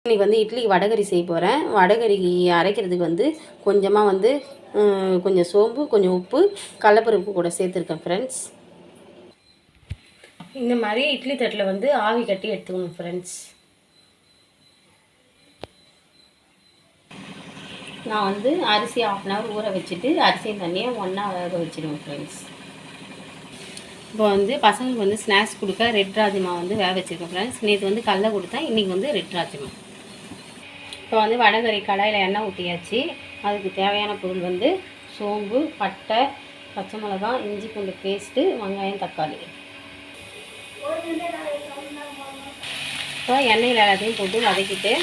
இன்றைக்கி வந்து இட்லிக்கு வடகரி செய்ய போகிறேன். வடகரிக்கு அரைக்கிறதுக்கு வந்து கொஞ்சமாக வந்து கொஞ்சம் சோம்பு, கொஞ்சம் உப்பு, கடலப்பருப்பு கூட சேர்த்துருக்கேன் ஃப்ரெண்ட்ஸ். இந்த மாதிரி இட்லி தட்டில் வந்து ஆவி கட்டி எடுத்துக்கணும் ஃப்ரெண்ட்ஸ். நான் வந்து அரிசி 1/2 hour ஊற வச்சுட்டு அரிசியும் தண்ணியை ஒன்றா வேக வச்சுடுவேன் ஃப்ரெண்ட்ஸ். இப்போ வந்து பசங்களுக்கு வந்து ஸ்நாக்ஸ் கொடுக்க ரெட் ராஜ்மா வந்து வேக வச்சுருக்கேன் ஃப்ரெண்ட்ஸ். நேற்று வந்து கடலை கொடுத்தேன், இன்றைக்கி வந்து ரெட் ராஜ்மா. இப்போ வந்து வடகறி கடாயில் எண்ணெய் ஊற்றியாச்சு. அதுக்கு தேவையான பொருள் வந்து சோம்பு, பட்டை, பச்சை மிளகாய், இஞ்சி பூண்டு பேஸ்ட்டு, வெங்காயம், தக்காளி. இப்போ எண்ணெயில் எல்லாத்தையும் போட்டு வதக்கிட்டு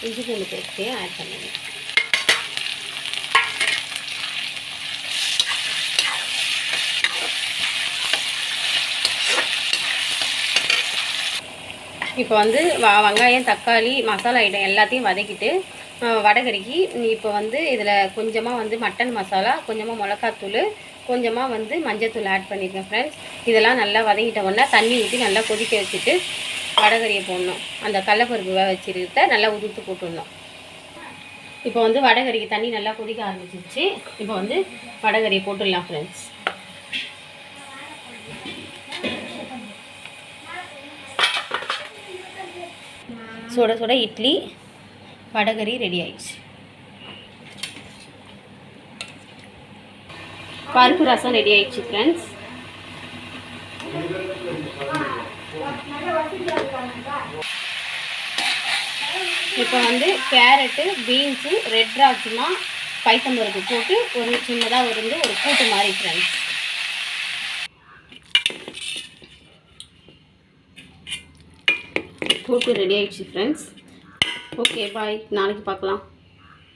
இஞ்சி பூண்டு பேஸ்ட்டையும் ஆட் பண்ணிடுங்க. இப்போ வந்து வெங்காயம், தக்காளி, மசாலா ஐட்டம் எல்லாத்தையும் வதக்கிட்டு வடகறிக்கு இப்போ வந்து இதில் கொஞ்சமாக வந்து மட்டன் மசாலா, கொஞ்சமாக மிளகாத்தூள், கொஞ்சமாக வந்து மஞ்சத்தூள் ஆட் பண்ணியிருக்கேன் ஃப்ரெண்ட்ஸ். இதெல்லாம் நல்லா வதங்கிட்ட உடனே தண்ணி ஊற்றி நல்லா கொதிக்க வச்சுட்டு வடகறியை போடணும். அந்த கடலப்பருப்பு வேக வச்சுருக்கிறத நல்லா உதுத்து போட்டுடணும். இப்போ வந்து வடகறிக்கு தண்ணி நல்லா கொதிக்க ஆரம்பிச்சிருச்சு. இப்போ வந்து வடகறியை போட்டுடலாம் ஃப்ரெண்ட்ஸ். சுட சுட இட்லி வடகறி ரெடி ஆயிடுச்சு. பருப்பு ரசம் ரெடி ஆயிடுச்சு ஃப்ரெண்ட்ஸ். இப்போ வந்து கேரட்டு, பீன்ஸு, ரெட் ராஜ்மா, பைத்தம்பருப்பு போட்டு ஒரு சின்னதாக ஒரு கூட்டு மாதிரி ஃப்ரெண்ட்ஸ். கூட்டு ரெடி ஆயிடுச்சு ஃப்ரெண்ட்ஸ். ஓகே பாய், நாளைக்கு பார்க்கலாம்.